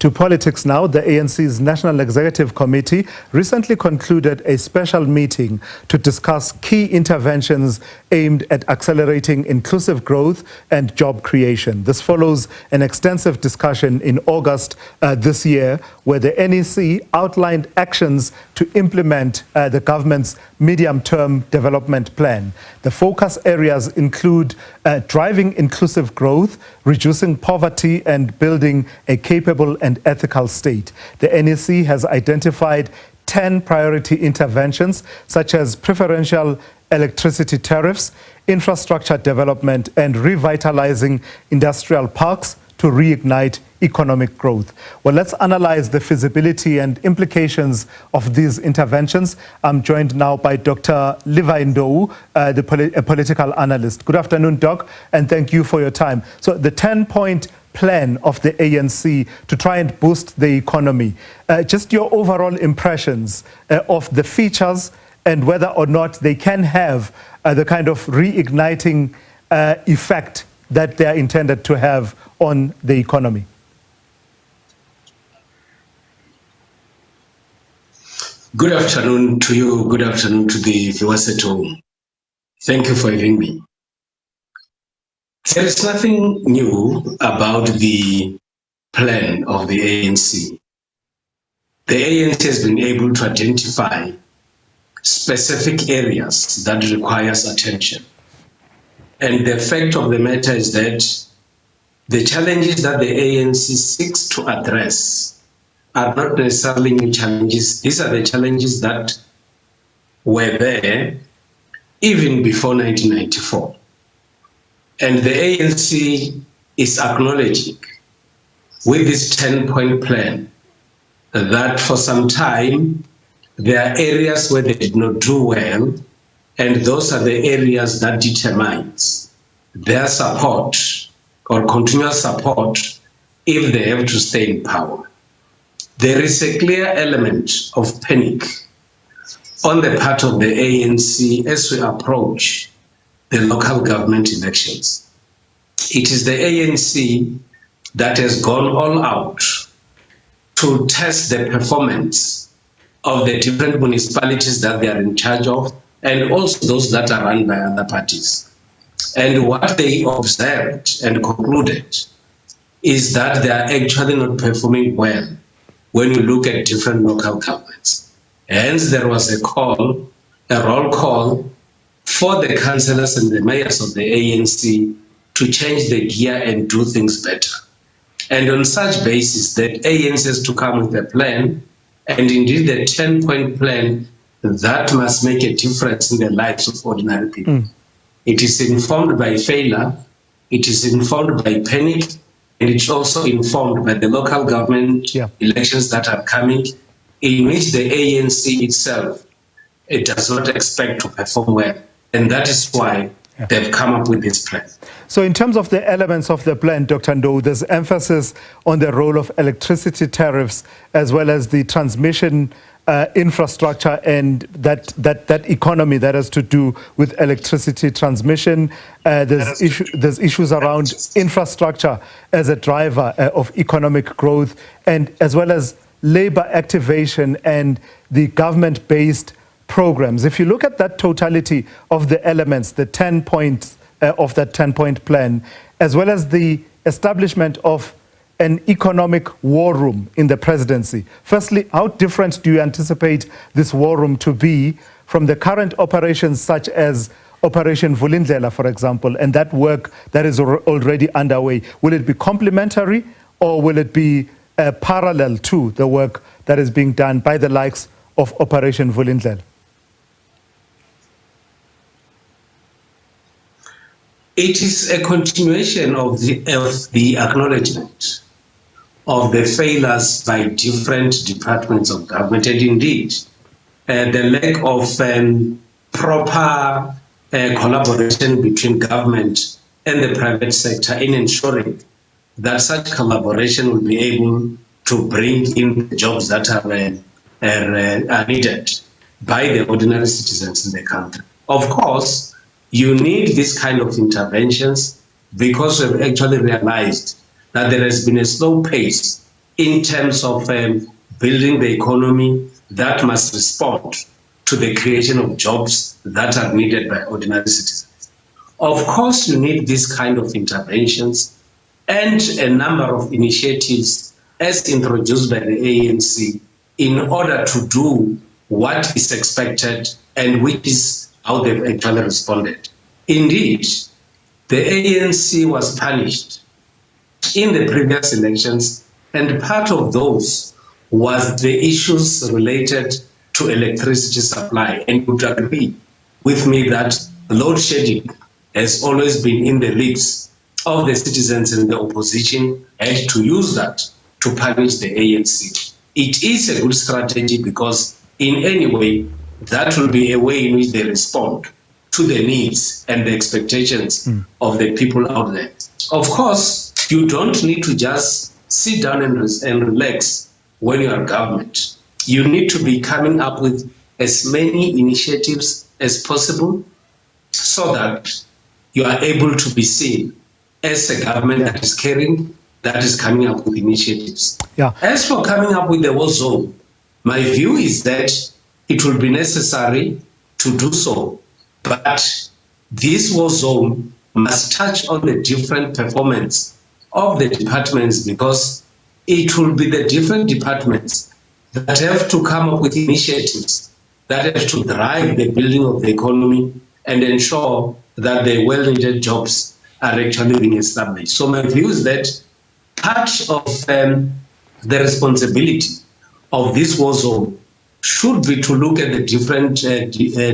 To politics now, the ANC's National Executive Committee recently concluded a special meeting to discuss key interventions aimed at accelerating inclusive growth and job creation. This follows an extensive discussion in August this year, where the NEC outlined actions to implement the government's medium-term development plan. The focus areas include driving inclusive growth, reducing poverty, and building a capable and ethical state. The NEC has identified 10 priority interventions, such as preferential electricity tariffs, infrastructure development, and revitalizing industrial parks to reignite economic growth. Well, let's analyze the feasibility and implications of these interventions. I'm joined now by Dr. Levy Ndou, a political analyst. Good afternoon, Doc, and thank you for your time. So the 10-point plan of the ANC to try and boost the economy. Just your overall impressions of the features and whether or not they can have the kind of reigniting effect that they are intended to have on the economy. Good afternoon to you. Good afternoon to the viewers at home. Thank you for having me. There is nothing new about the plan of the ANC. The ANC has been able to identify specific areas that requires attention. And the fact of the matter is that the challenges that the ANC seeks to address are not necessarily new challenges. These are the challenges that were there even before 1994. And the ANC is acknowledging with this 10-point plan that for some time there are areas where they did not do well, and those are the areas that determines their support or continuous support if they have to stay in power. There is a clear element of panic on the part of the ANC as we approach the local government elections. It is the ANC that has gone all out to test the performance of the different municipalities that they are in charge of, and also those that are run by other parties. And what they observed and concluded is that they are actually not performing well when you look at different local governments. Hence, there was a roll call for the councillors and the mayors of the ANC to change the gear and do things better. And on such basis, the ANC has to come with a plan, and indeed the 10-point plan that must make a difference in the lives of ordinary people. It is informed by failure, it is informed by panic, and it's also informed by the local government elections that are coming, in which the ANC itself, it does not expect to perform well. And that is why they've come up with this plan. So in terms of the elements of the plan, Dr. Ndou, there's emphasis on the role of electricity tariffs as well as the transmission infrastructure and that economy that has to do with electricity transmission. There's issues around infrastructure as a driver of economic growth, and as well as labor activation and the government-based programs. If you look at that totality of the elements, the 10 points of that 10-point plan, as well as the establishment of an economic war room in the presidency. Firstly, how different do you anticipate this war room to be from the current operations such as Operation Vulindlela, for example, and that work that is already underway? Will it be complementary, or will it be parallel to the work that is being done by the likes of Operation Vulindlela? It is a continuation of the acknowledgement of the failures by different departments of government, and indeed the lack of proper collaboration between government and the private sector in ensuring that such collaboration will be able to bring in the jobs that are needed by the ordinary citizens in the country. Of course, you need this kind of interventions because we've actually realized that there has been a slow pace in terms of building the economy that must respond to the creation of jobs that are needed by ordinary citizens. Of course, you need this kind of interventions and a number of initiatives as introduced by the ANC in order to do what is expected and which is how they've actually responded. Indeed, the ANC was punished in the previous elections, and part of those was the issues related to electricity supply. And you would agree with me that load shedding has always been in the lips of the citizens, and the opposition had to use that to punish the ANC. It is a good strategy because in any way, that will be a way in which they respond to the needs and the expectations of the people out there. Of course, you don't need to just sit down and relax when you are government. You need to be coming up with as many initiatives as possible so that you are able to be seen as a government that is caring, that is coming up with initiatives. As for coming up with the war zone, my view is that it will be necessary to do so, but this war zone must touch on the different performance of the departments, because it will be the different departments that have to come up with initiatives that have to drive the building of the economy and ensure that the well-needed jobs are actually being established. So my view is that part of the responsibility of this war zone should be to look at the different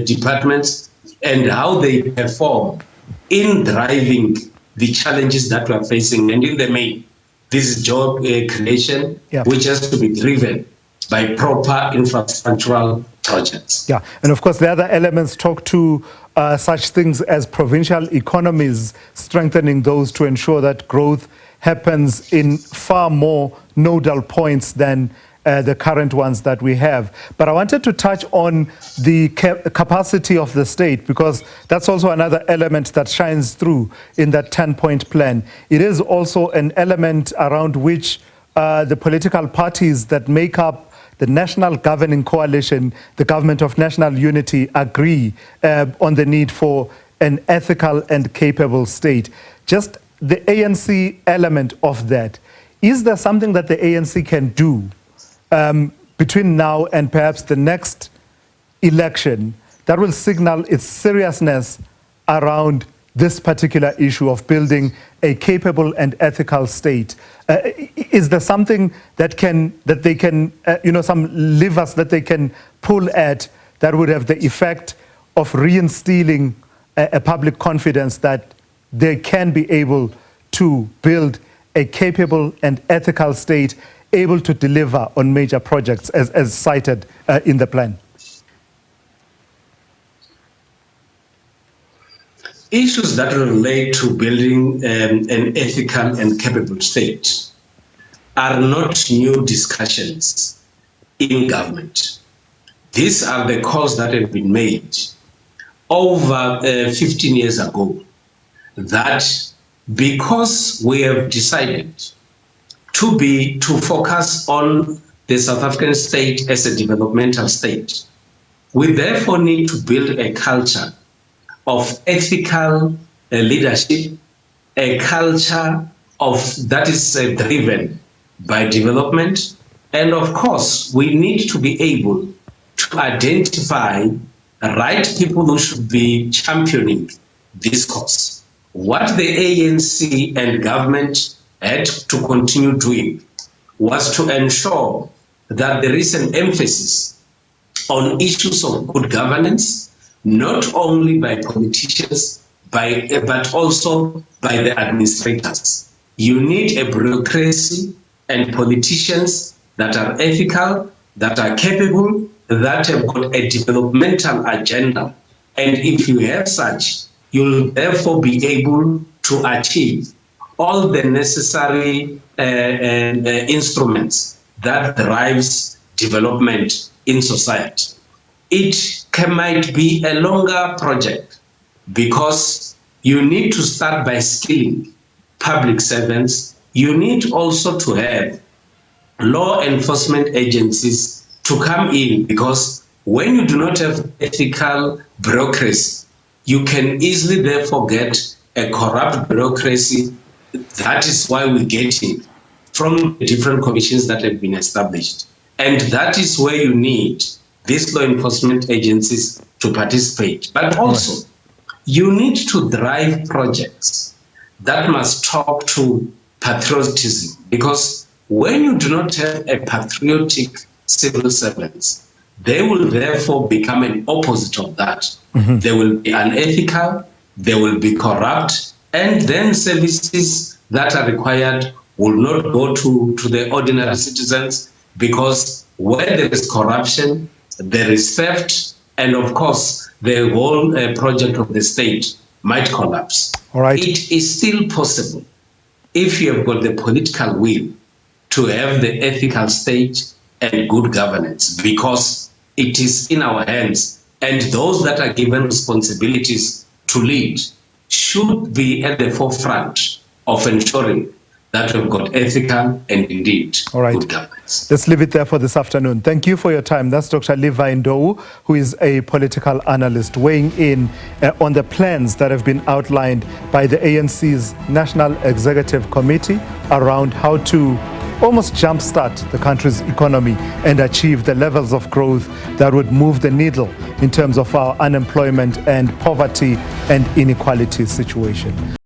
departments and how they perform in driving the challenges that we are facing. And in the main, this is job creation, which has to be driven by proper infrastructural projects. Yeah, and of course the other elements talk to such things as provincial economies, strengthening those to ensure that growth happens in far more nodal points than the current ones that we have. But I wanted to touch on the capacity of the state, because that's also another element that shines through in that 10-point plan. It is also an element around which the political parties that make up the national governing coalition, the Government of National Unity, agree on the need for an ethical and capable state. Just the ANC element of that, is there something that the ANC can do between now and perhaps the next election that will signal its seriousness around this particular issue of building a capable and ethical state? Is there something that they can, some levers that they can pull at that would have the effect of reinstilling a public confidence that they can be able to build a capable and ethical state, able to deliver on major projects as cited in the plan? Issues that relate to building an ethical and capable state are not new discussions in government. These are the calls that have been made over 15 years ago, that because we have decided to focus on the South African state as a developmental state, we therefore need to build a culture of ethical leadership, a culture that is driven by development. And of course, we need to be able to identify the right people who should be championing this cause. What the ANC and government had to continue doing was to ensure that there is an emphasis on issues of good governance, not only by politicians, but also by the administrators. You need a bureaucracy and politicians that are ethical, that are capable, that have got a developmental agenda. And if you have such, you'll therefore be able to achieve all the necessary instruments that drives development in society. It might be a longer project because you need to start by skilling public servants. You need also to have law enforcement agencies to come in, because when you do not have ethical bureaucracy, you can easily therefore get a corrupt bureaucracy. That is why we get it from the different commissions that have been established. And that is where you need these law enforcement agencies to participate. But also, you need to drive projects that must talk to patriotism, because when you do not have a patriotic civil servants, they will therefore become an opposite of that. They will be unethical, they will be corrupt, and then services that are required will not go to the ordinary citizens, because where there is corruption, there is theft, and of course, the whole project of the state might collapse. All right. It is still possible, if you have got the political will, to have the ethical state and good governance, because it is in our hands, and those that are given responsibilities to lead should be at the forefront of ensuring that we've got ethical and indeed good governance. Let's leave it there for this afternoon. Thank you for your time. That's Dr. Levy Ndou, who is a political analyst, weighing in on the plans that have been outlined by the ANC's National Executive Committee around how to almost jumpstart the country's economy and achieve the levels of growth that would move the needle in terms of our unemployment and poverty and inequality situation.